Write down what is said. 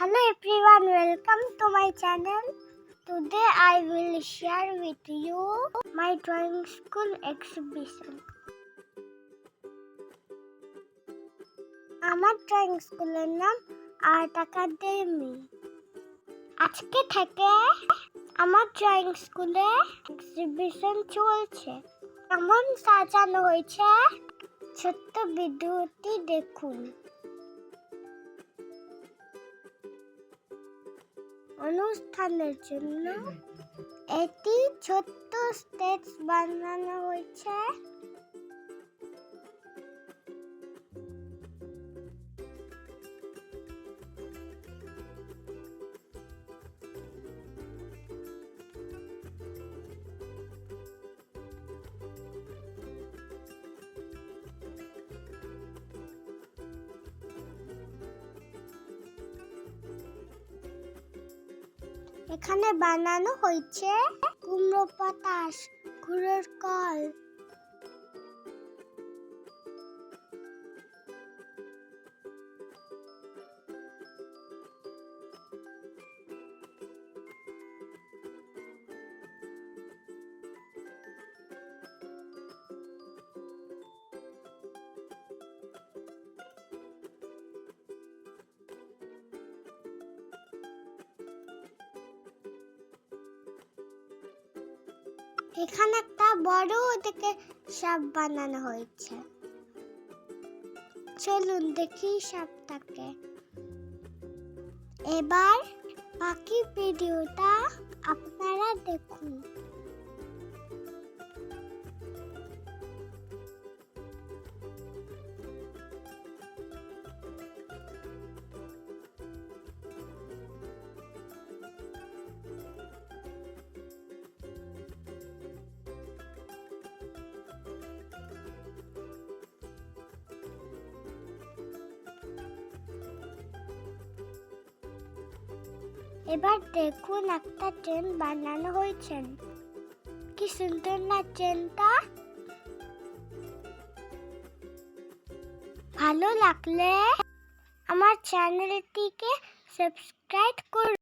Hello everyone, welcome to my channel. Today I will share with you my drawing school exhibition. আমার drawing স্কুলের নাম art academy. আজকে থেকে আমার drawing স্কুলে এক্সিবিশন চলছে। কেমন সাজানো হয়েছে ছোট্ট ভিডিওটি দেখুন। অনুষ্ঠানের জন্য একটি ছোট্ট স্টেজ বানানো হয়েছে। এখানে বানানো হয়েছে কুমড়ো পাতাস, গুড়ের কল, এখানে একটা বড় দেখে সাপ বানানো হয়েছে। চলুন দেখি সাপটাকে। এবার বাকি ভিডিওটা আপনারা দেখুন। এবার দেখুন একটা ট্রেন বানানো হয়েছে। কি সুন্দর না ট্রেনটা। ভালো লাগলে আমার চ্যানেলটিকে সাবস্ক্রাইব করুন।